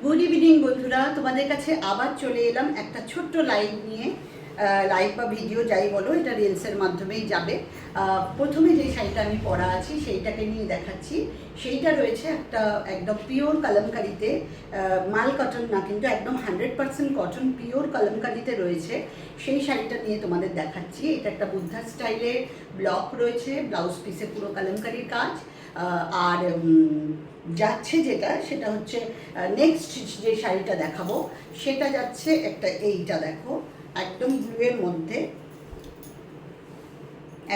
Good evening বন্ধুরা, তোমাদের কাছে আবার চলে এলাম একটা ছোট্ট লাইভ নিয়ে। লাইভ বা ভিডিও যাই বলো, এটা রিলসের মাধ্যমেই যাবে। প্রথমে যে শাড়িটা আমি পরা আছি সেইটাকে নিয়ে দেখাচ্ছি। সেইটা রয়েছে একটা একদম পিওর কালামকারিতে, মাল কটন না কিন্তু একদম 100% কটন পিওর কালামকারিতে রয়েছে। সেই শাড়িটা নিয়ে তোমাদের দেখাচ্ছি। এটা একটা বুদ্ধা স্টাইলের ব্লক রয়েছে, ব্লাউজ পিসে পুরো কালামকারির কাজ। আর যাচ্ছে যেটা সেটা হচ্ছে নেক্সট যে শাড়িটা দেখাবো সেটা যাচ্ছে একটা, এইটা দেখো একদম ব্লুয়ের মধ্যে,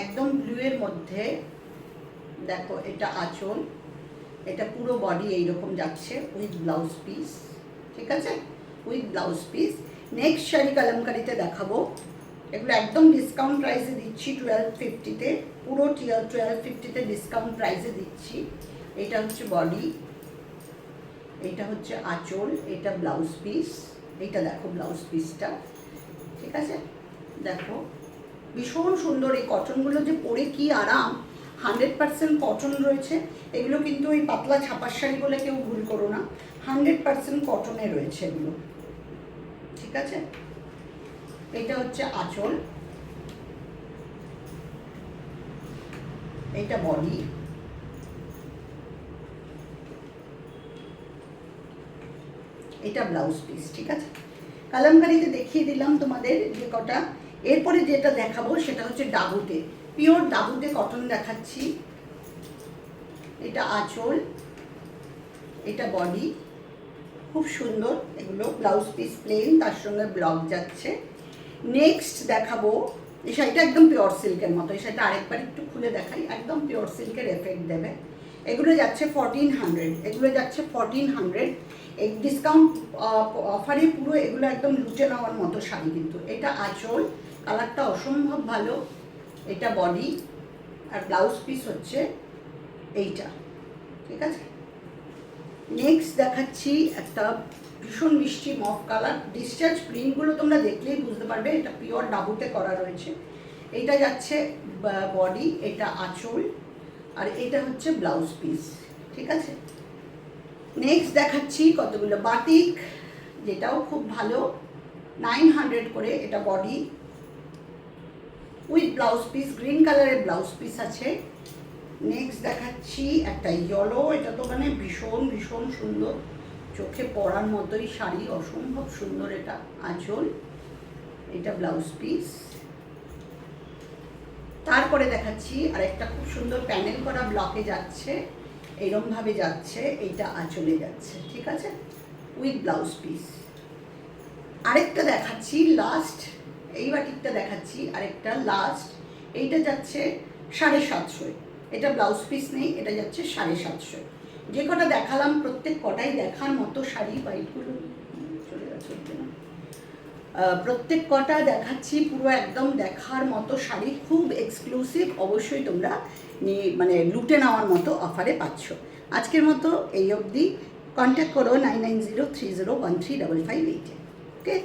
একদম ব্লুয়ের মধ্যে দেখো এটা আঁচল, এটা পুরো বডি এইরকম যাচ্ছে উইথ ব্লাউজ পিস। ঠিক আছে, with blouse piece. Next sari কালামকারিতে দেখাবো, এগুলো একদম ডিসকাউন্ট প্রাইসে দিচ্ছি 1250-তে, পুরো 1250-তে ডিসকাউন্ট প্রাইসে দিচ্ছি। এটা হচ্ছে বডি, এটা হচ্ছে আঁচল, এটা ব্লাউজ পিস। এইটা দেখো ব্লাউজ পিসটা, ঠিক আছে। দেখো ভীষণ সুন্দর এই কটনগুলো, যে পরে কি আরাম। 100% কটন রয়েছে এগুলো, কিন্তু ওই পাতলা ছাপার শাড়ি বলে কেউ ভুল করো না, 100% কটনে রয়েছে এগুলো, ঠিক আছে। এটা হচ্ছে আঁচল, এটা বডি, এটা ব্লাউজ পিস, ঠিক আছে। কালামকারিতে দেখিয়ে দিলাম তোমাদের যে কটা। এরপরে যেটা দেখাবো সেটা হচ্ছে ডাবুতে, পিওর ডাবুতে কটন দেখাচ্ছি। এটা আঁচল, এটা বডি, খুব সুন্দর এগুলো। ব্লাউজ পিস প্লেন, তার সঙ্গে ব্লক যাচ্ছে। নেক্সট দেখাবো এই শাড়িটা একদম পিওর সিল্কের মতো। এই শাড়িটা আরেকবার একটু খুলে দেখাই, একদম পিওর সিল্কের এফেক্ট দেবে। এগুলো যাচ্ছে 1400, এগুলো যাচ্ছে 1400। এই ডিসকাউন্ট অফারে পুরো এগুলো একদম লুটে নেওয়ার মতো শাড়ি কিন্তু। এটা আঁচল, কালারটা অসম্ভব ভালো। এটা বডি, আর ব্লাউজ পিস হচ্ছে এইটা, ঠিক আছে। নেক্সট দেখাচ্ছি একটা ভীষণ মিষ্টি মফ কালার। ডিসচার্জ প্রিন্টগুলো তোমরা দেখলেই বুঝতে পারবে এটা পিওর ডাবুতে করা রয়েছে। এইটা যাচ্ছে বডি, এটা আঁচল, আর এটা হচ্ছে ব্লাউজ পিস, ঠিক আছে। নেক্সট দেখাচ্ছি কতগুলো বাটিক, যেটাও খুব ভালো, 900 করে। এটা body with blouse piece, green কালারের ব্লাউজ পিস আছে। নেক্সট দেখাচ্ছি একটা ইয়েলো, এটা তো মানে ভীষণ ভীষণ সুন্দর, চোখে পড়ার মতোই শাড়ি, অসম্ভব সুন্দর। এটা আঁচল, এটা ব্লাউজ পিস। তারপরে দেখাচ্ছি আরেকটা খুব সুন্দর প্যানেল করা ব্লকে যাচ্ছে, এরমভাবে যাচ্ছে, এইটা আঁচলে যাচ্ছে, ঠিক আছে, উইথ ব্লাউজ পিস। আরেকটা দেখাচ্ছি লাস্ট, এই বাটিকটা দেখাচ্ছি আরেকটা লাস্ট। এইটা যাচ্ছে 750, এটা ব্লাউজ পিস নেই, এটা যাচ্ছে 750। যে কটা দেখালাম প্রত্যেক কটাই দেখার মতো শাড়ি। বাইকগুলো চলে গেছে, প্রত্যেক কটা দেখাচ্ছি পুরো একদম দেখার মতো শাড়ি, খুব এক্সক্লুসিভ। অবশ্যই তোমরা মানে লুটে নেওয়ার মতো অফারে পাচ্ছ। আজকের মতো এই অবধি। কন্ট্যাক্ট করো 9903013558, ওকে।